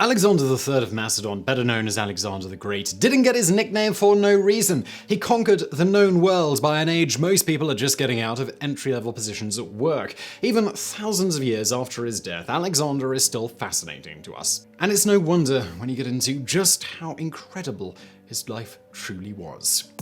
Alexander III of Macedon, better known as Alexander the Great, didn't get his nickname for no reason. He conquered the known world by an age most people are just getting out of entry-level positions at work. Even thousands of years after his death, Alexander is still fascinating to us. And it's no wonder when you get into just how incredible his life truly was.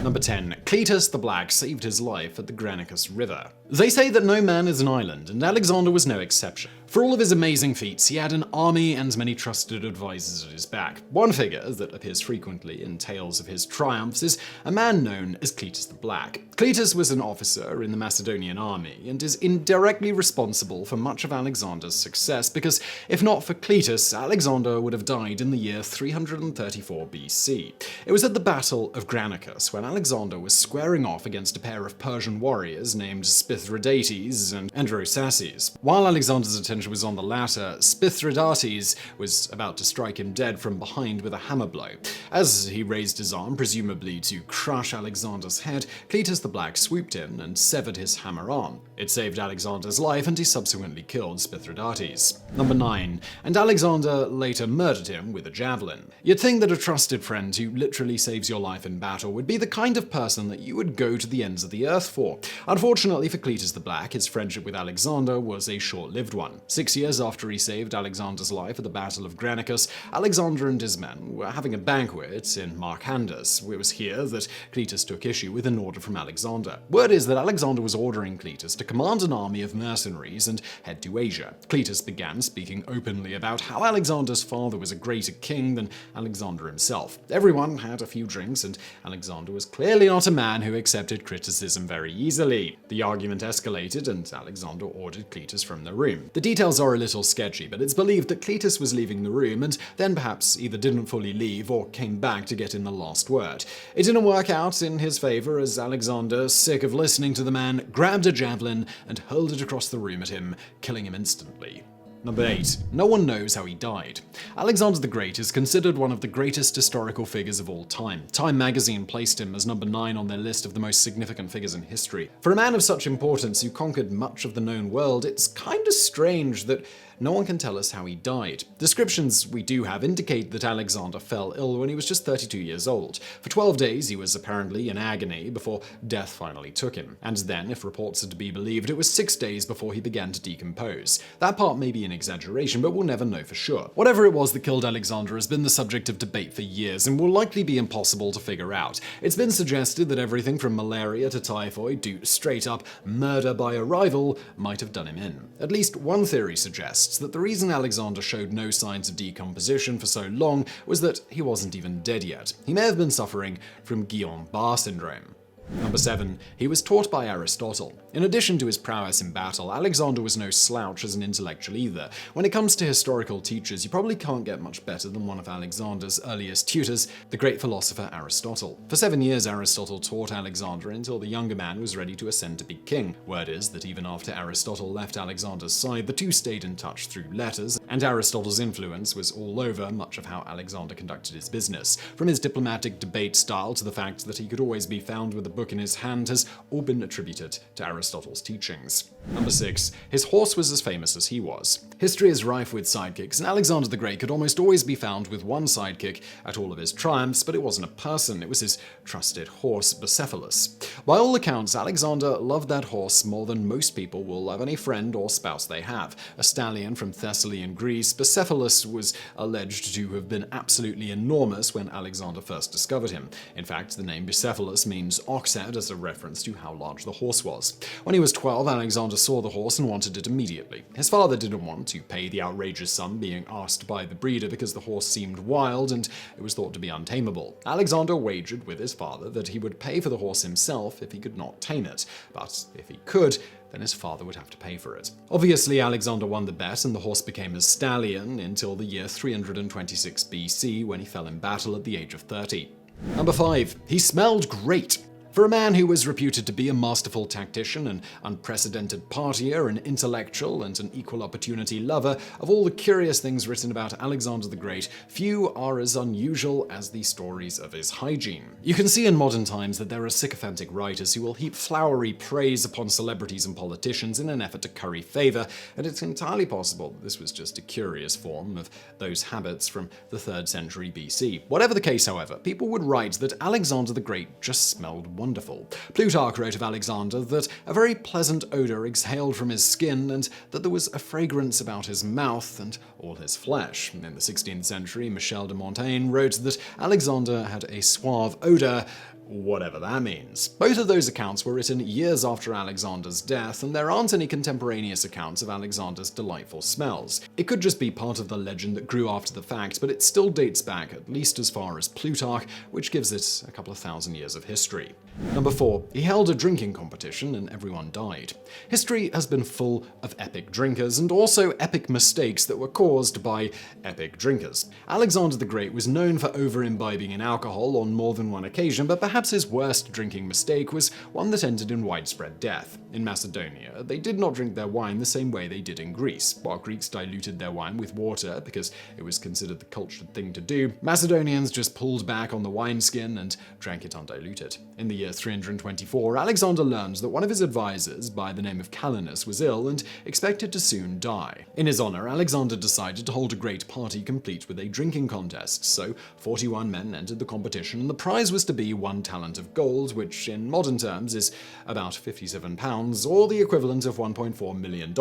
Number 10. Cleitus the Black saved his life at the Granicus River. They say that no man is an island, and Alexander was no exception. For all of his amazing feats, he had an army and many trusted advisors at his back. One figure that appears frequently in tales of his triumphs is a man known as Cleitus the Black. Cleitus was an officer in the Macedonian army and is indirectly responsible for much of Alexander's success because, if not for Cleitus, Alexander would have died in the year 334 BC. It was at the Battle of Granicus when Alexander was squaring off against a pair of Persian warriors named Spithridates and Androsaces. While Alexander's attention was on the latter, Spithridates was about to strike him dead from behind with a hammer blow. As he raised his arm, presumably to crush Alexander's head, Cleitus the Black swooped in and severed his hammer arm. It saved Alexander's life, and he subsequently killed Spithridates. Number 9. And Alexander later murdered him with a javelin. You'd think that a trusted friend who literally saves your life in battle would be the kind of person that you would go to the ends of the earth for. Unfortunately for Cleitus the Black, his friendship with Alexander was a short-lived one. 6 years after he saved Alexander's life at the Battle of Granicus, Alexander and his men were having a banquet in Marcandus. It was here that Cleitus took issue with an order from Alexander. Word is that Alexander was ordering Cleitus to command an army of mercenaries and head to Asia. Cleitus began speaking openly about how Alexander's father was a greater king than Alexander himself. Everyone had a few drinks, and Alexander was clearly not a man who accepted criticism very easily. The argument escalated, and Alexander ordered Cleitus from the room. The details are a little sketchy, but it's believed that Cleitus was leaving the room and then perhaps either didn't fully leave or came back to get in the last word. It didn't work out in his favor, as Alexander, sick of listening to the man, grabbed a javelin and hurled it across the room at him, killing him instantly. Number 8. No one knows how he died. Alexander the Great is considered one of the greatest historical figures of all time. Time magazine placed him as number 9 on their list of the most significant figures in history. For a man of such importance who conquered much of the known world, it's kinda strange that no one can tell us how he died. Descriptions we do have indicate that Alexander fell ill when he was just 32 years old. For 12 days he was apparently in agony before death finally took him. And then, if reports are to be believed, it was 6 days before he began to decompose. That part may be an exaggeration, but we'll never know for sure. Whatever it was that killed Alexander has been the subject of debate for years and will likely be impossible to figure out. It's been suggested that everything from malaria to typhoid to straight-up murder by a rival might have done him in. At least one theory suggests that the reason Alexander showed no signs of decomposition for so long was that he wasn't even dead yet. He may have been suffering from Guillain-Barré syndrome. Number 7. He was taught by Aristotle. In addition to his prowess in battle, Alexander was no slouch as an intellectual either. When it comes to historical teachers, you probably can't get much better than one of Alexander's earliest tutors, the great philosopher Aristotle. For 7 years, Aristotle taught Alexander until the younger man was ready to ascend to be king. Word is that even after Aristotle left Alexander's side, the two stayed in touch through letters, and Aristotle's influence was all over much of how Alexander conducted his business. From his diplomatic debate style to the fact that he could always be found with a book in his hand has all been attributed to Aristotle's teachings. Number 6. His horse was as famous as he was. History is rife with sidekicks, and Alexander the Great could almost always be found with one sidekick at all of his triumphs, but it wasn't a person, it was his trusted horse, Bucephalus. By all accounts, Alexander loved that horse more than most people will love any friend or spouse they have. A stallion from Thessaly in Greece, Bucephalus was alleged to have been absolutely enormous when Alexander first discovered him. In fact, the name Bucephalus means oxhead as a reference to how large the horse was. When he was 12, Alexander saw the horse and wanted it immediately. His father didn't want to pay the outrageous sum being asked by the breeder because the horse seemed wild and it was thought to be untamable. Alexander wagered with his father that he would pay for the horse himself if he could not tame it, but if he could, then his father would have to pay for it. Obviously, Alexander won the bet and the horse became a stallion until the year 326 BC when he fell in battle at the age of 30. Number 5. He smelled great. For a man who was reputed to be a masterful tactician, an unprecedented partier, an intellectual, and an equal opportunity lover, of all the curious things written about Alexander the Great, few are as unusual as the stories of his hygiene. You can see in modern times that there are sycophantic writers who will heap flowery praise upon celebrities and politicians in an effort to curry favor, and it's entirely possible that this was just a curious form of those habits from the 3rd century BC. Whatever the case, however, people would write that Alexander the Great just smelled wonderful. Plutarch wrote of Alexander that a very pleasant odor exhaled from his skin and that there was a fragrance about his mouth and all his flesh. In the 16th century, Michel de Montaigne wrote that Alexander had a suave odor, whatever that means. Both of those accounts were written years after Alexander's death, and there aren't any contemporaneous accounts of Alexander's delightful smells. It could just be part of the legend that grew after the fact, but it still dates back at least as far as Plutarch, which gives it a couple of thousand years of history. Number 4. He held a drinking competition and everyone died. History has been full of epic drinkers and also epic mistakes that were caused by epic drinkers. Alexander the Great was known for over-imbibing in alcohol on more than one occasion, but perhaps his worst drinking mistake was one that ended in widespread death. In Macedonia, they did not drink their wine the same way they did in Greece. While Greeks diluted their wine with water because it was considered the cultured thing to do, Macedonians just pulled back on the wineskin and drank it undiluted. In the year 324, Alexander learned that one of his advisors, by the name of Calenus, was ill and expected to soon die. In his honor, Alexander decided to hold a great party complete with a drinking contest, so 41 men entered the competition, and the prize was to be 1 talent of gold, which in modern terms is about £57, or the equivalent of $1.4 million.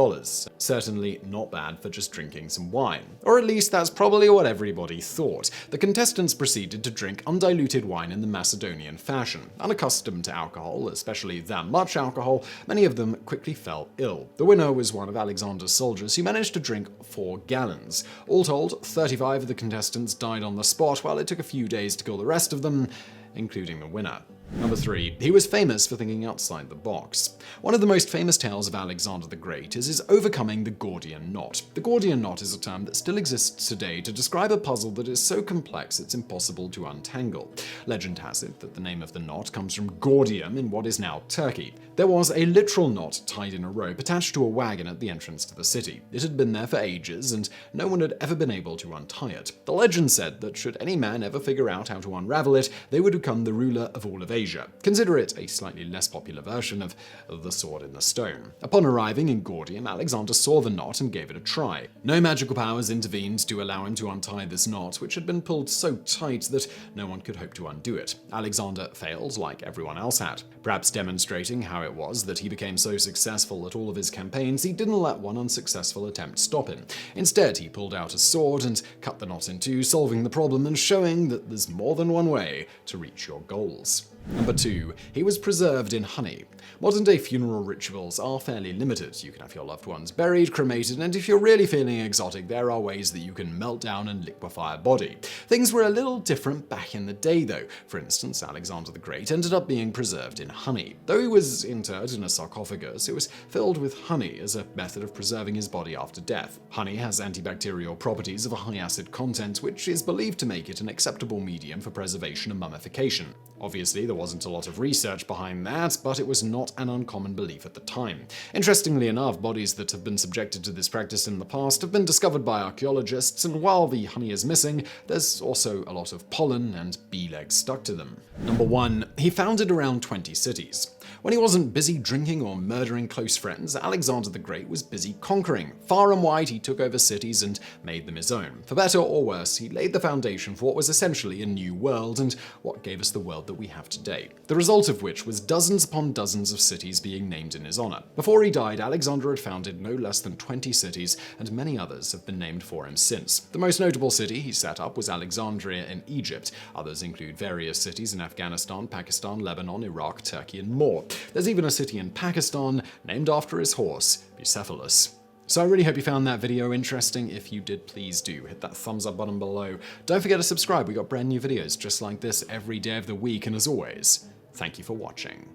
Certainly not bad for just drinking some wine. Or at least that's probably what everybody thought. The contestants proceeded to drink undiluted wine in the Macedonian fashion. Unaccustomed to alcohol, especially that much alcohol, many of them quickly fell ill. The winner was one of Alexander's soldiers who managed to drink 4 gallons. All told, 35 of the contestants died on the spot, while it took a few days to kill the rest of them, including the winner. Number 3. He was famous for thinking outside the box. One of the most famous tales of Alexander the Great is his overcoming the Gordian knot. The Gordian knot is a term that still exists today to describe a puzzle that is so complex it's impossible to untangle. Legend has it that the name of the knot comes from Gordium in what is now Turkey. There was a literal knot tied in a rope attached to a wagon at the entrance to the city. It had been there for ages, and no one had ever been able to untie it. The legend said that should any man ever figure out how to unravel it, they would become the ruler of all of Asia. Consider it a slightly less popular version of the sword in the stone. Upon arriving in Gordium, Alexander saw the knot and gave it a try. No magical powers intervened to allow him to untie this knot, which had been pulled so tight that no one could hope to undo it. Alexander failed, like everyone else had. Perhaps demonstrating how it was that he became so successful at all of his campaigns, he didn't let one unsuccessful attempt stop him. Instead, he pulled out a sword and cut the knot in two, solving the problem and showing that there's more than one way to reach your goals. Number 2. He was preserved in honey. Modern-day funeral rituals are fairly limited. You can have your loved ones buried, cremated, and if you're really feeling exotic, there are ways that you can melt down and liquefy a body. Things were a little different back in the day, though. For instance, Alexander the Great ended up being preserved in honey. Though he was interred in a sarcophagus, it was filled with honey as a method of preserving his body after death. Honey has antibacterial properties of a high acid content, which is believed to make it an acceptable medium for preservation and mummification. Obviously, there wasn't a lot of research behind that, but it was not an uncommon belief at the time. Interestingly enough, bodies that have been subjected to this practice in the past have been discovered by archaeologists, and while the honey is missing, there's also a lot of pollen and bee legs stuck to them. Number 1. He founded around 20 cities. When he wasn't busy drinking or murdering close friends, Alexander the Great was busy conquering. Far and wide, he took over cities and made them his own. For better or worse, he laid the foundation for what was essentially a new world and what gave us the world that we have today. The result of which was dozens upon dozens of cities being named in his honor. Before he died, Alexander had founded no less than 20 cities, and many others have been named for him since. The most notable city he set up was Alexandria in Egypt. Others include various cities in Afghanistan, Pakistan, Lebanon, Iraq, Turkey, and more. There's even a city in Pakistan named after his horse, Bucephalus. So I really hope you found that video interesting. If you did, please do hit that thumbs up button below. Don't forget to subscribe. We got brand new videos just like this every day of the week. And as always, thank you for watching.